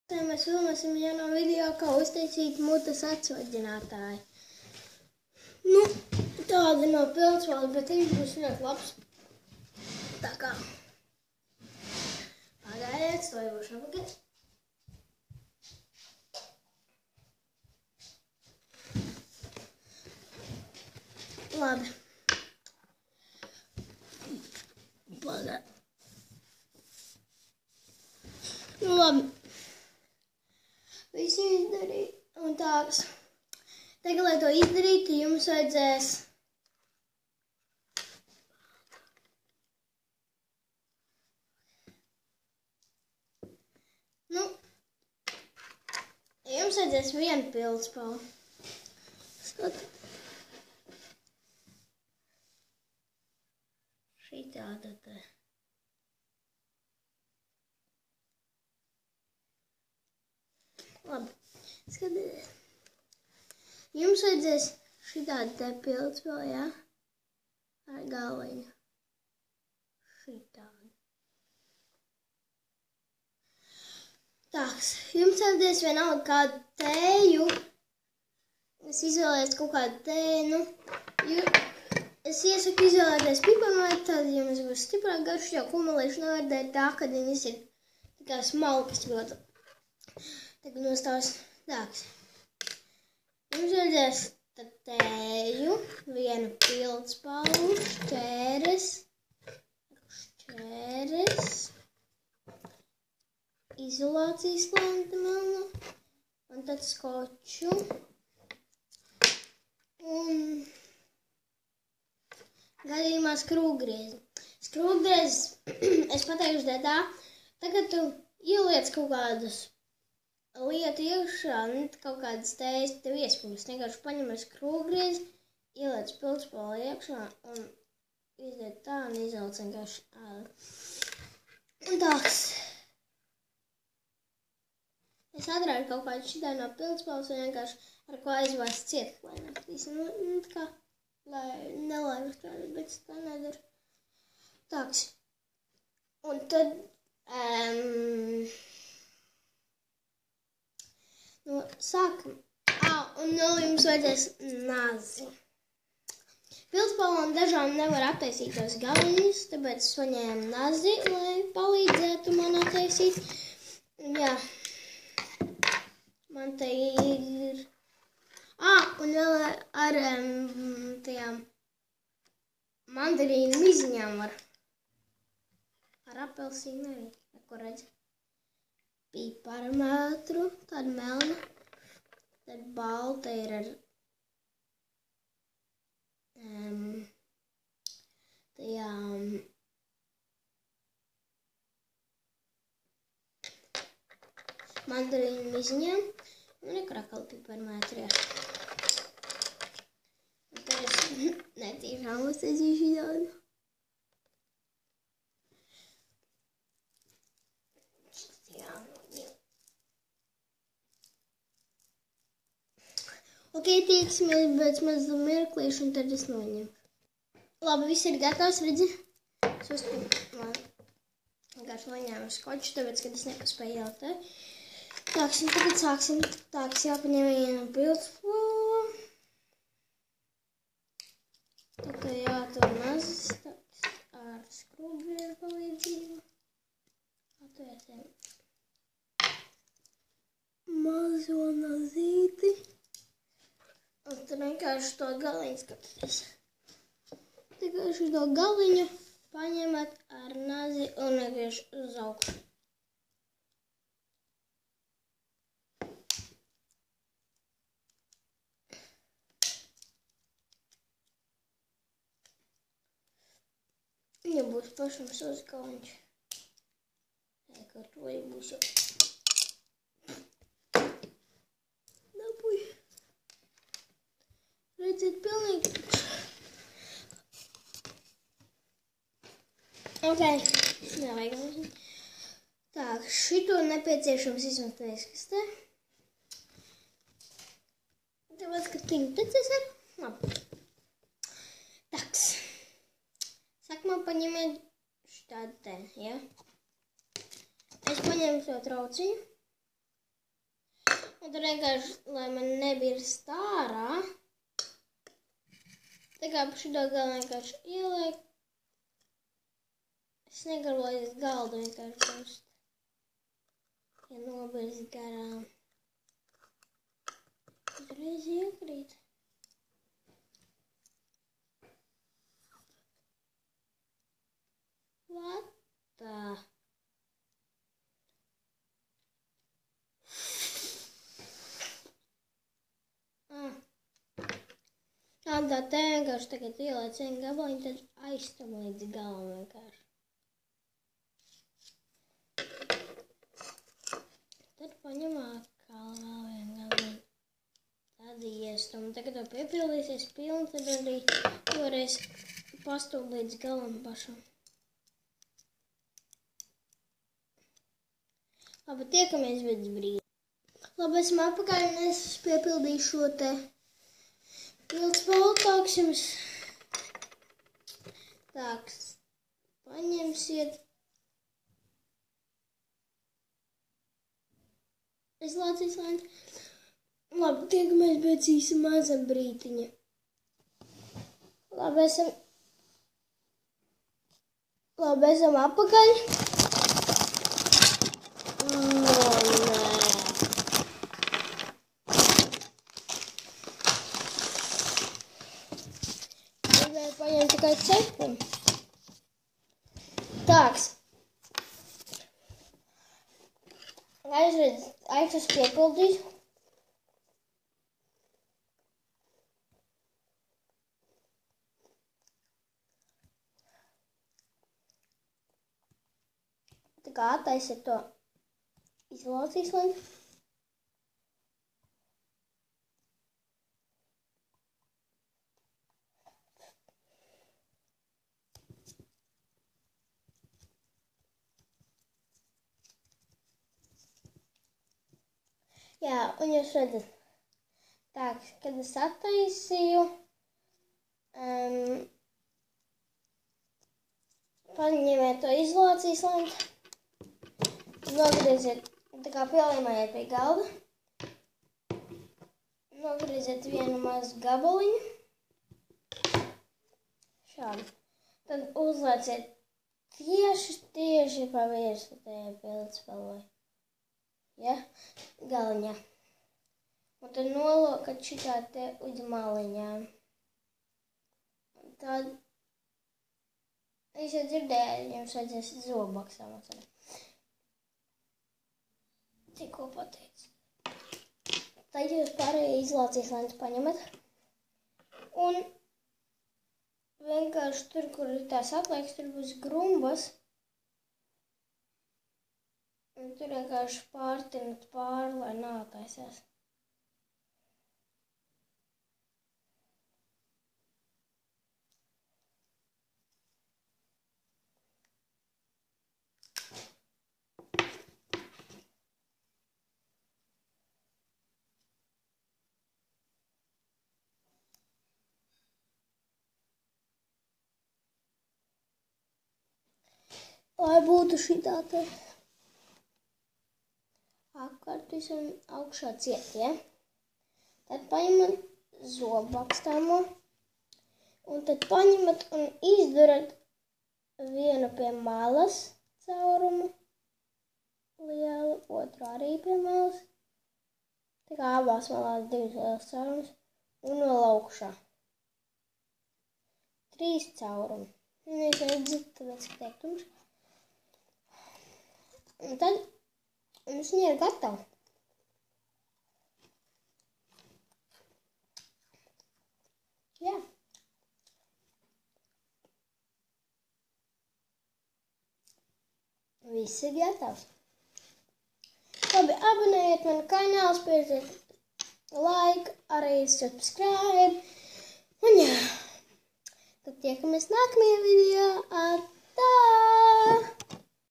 Mēs filmēsim jauno video, kā uztaisīt mutes atsvaļģinātāju. Nu, tāda nav pilnsvalda, bet viņš būs ļoti labs. Tā kā. Pagaidiet, stojošu apakaļ. Labi. Pagaidiet. Nu, labi. Visu izdarīju. Un tāds. Tagad, lai to izdarītu, jums vajadzēs vienu pildspalvu. Skat. Šitāda te. Labi. Skatiet. Jums vajadzēs šitādu te pildspalvu, jā? Ar galviņu. Šitādu. Tāks. Jums vajadzēs vienalga kādu tēju. Es izvēlēju kaut kādu tēju, es iesaku izvēlēties piparmētu, tad jums būs stiprāk garš, jo kumelīšu nevar dēt tā, kad viņas ir tā kā smalkas ļoti. Tagad nostās tāks. Jums vajadzēs tad tēju, vienu pildspalvu, šķēres, izolācijas lenti melnu, un tad skoču, un gadījumā skrūvgriezi. Skrūvgriezis, es pateikšu tā, tagad tu ieliec kaut kādus lietu iekšā, kaut kādas tējas tev iespūst. Vienkārši paņem ar skrūvgriezi, ieliec pildspalvu iekšā un izdēt tā un izvelc vienkārši un tāks. Es atrādu kaut kādu šitā no pildspalvas un vienkārši ar ko aizvāst ciet, lai naktīs. Nu, tā kā, lai nelaivu strādāt, bet es tā nedaru. Tāks. Un tad, sākam. Un vēl jums vajadzēs nazi. Pildspalvam dažām nevar attaisīt tos galiņus, tāpēc es paņēmu nazi, lai palīdzētu man attaisīt. Jā. Man te ir... un vēl ar tajām mandarīnu miziņām var. Ar apelsīnu arī, ko redz. Piparmētru, tāda melna. Tad balta ir ar tajām mandarīnu miziņām. Un ir krakali piparmētri. Un tad es netīšām uztaisīšu daudz. Ok, tieksimies pēc mazu mirklīšu un tad es noņemšu. Labi, viss ir gatavs, redzi? Es vienkārši noņēmu skoču, tāpēc, kad es nepaspēju ielikt te. Tāks, un tagad sāksim. Tāks jāpaņem vienu pildspalvu. Tagad jātur nazis, tāks ar skrūvgriezu palīdzību. Atvērtiem mazo nazīti. Un tad vienkārši to galiņu skatāties. Vienkārši to galiņu paņemat ar nazi un vienkārši uz augšu. Ja būs pašam savs galiņš. Ar to jau būs jau. Dabūj. Redziet, pilnīgi. Ok, nevajag mazliet. Tā, šito nepieciešams izmet vēskastē. Tāpēc, ka tiņpēcies ar. Labi. Taks. Sākumā paņemiet šitādu te, ja? Es paņēmu šo trauciņu. Un tad vienkārši, lai man nebirst ārā, tā kā pa šito galu vienkārši ieliek. Es negribu, lai es galdu vienkārši birst. Ja nobirst garām. Uzreiz iekrīt. What the? Tā te vienkārši tagad ielēc vienu gabaliņu, tad aizstam līdz galam vienkārši. Tad paņem atkal vēl vienu gabaliņu. Tad iestum. Tagad to piepildīsies pilni, tad arī toreiz pastūd līdz galam pašam. Labi, tiekamies pēc brīdi. Labi, esmu atpakaļ un es piepildīšu šo te pildspalvu tāks. Tāks, paņemsiet. Izlācīs lēni. Labi, tiekamies pēc īsa maza brītiņa. Labi, esam atpakaļ. Paņem tikai cepumi. Tāks. Aizredz piepildīt. Tā kā attaisiet to izolācijas lenti. Jā, un jūs redzat, tā, kad es attaisīju, paņemiet to izolācijas lenti, nogrieziet, tā kā pielīmējiet pie galda, nogrieziet vienu mazu gabaliņu, šādi, tad uzlieciet tieši pa virsmu tajā pildspalvai. Ja, galiņā. Un tad nolokat šitā te uz maliņām. Tad, es jau dzirdēju, jums vajadzēs zobaks samaksāt. Tikko pateicu. Tad jūs pārējie izlācīs lentes paņemat. Un vienkārši tur, kur ir tās atliekas, tur būs grumbas. Un tur vienkārši pārtinat pāri, lai nātaisās. Lai būtu šitā te apkārt visam augšā ciet, ja? Tad paņemat zobbakstāmo un tad paņemat un izdurat vienu pie malas caurumu lielu, otru arī pie malas. Tā kā abās malās divas lielas caurumus un vēl augšā. 3 caurumi. Un jūs redzat, tāpēc, ka tiek tumšs. Un tad mums viņa ir gatava. Jā. Viss ir gatavs. Labi, abonējiet manu kanālu, spiežiet like, arī subscribe. Un jā, tad tiekamies nākamajā video. Atā!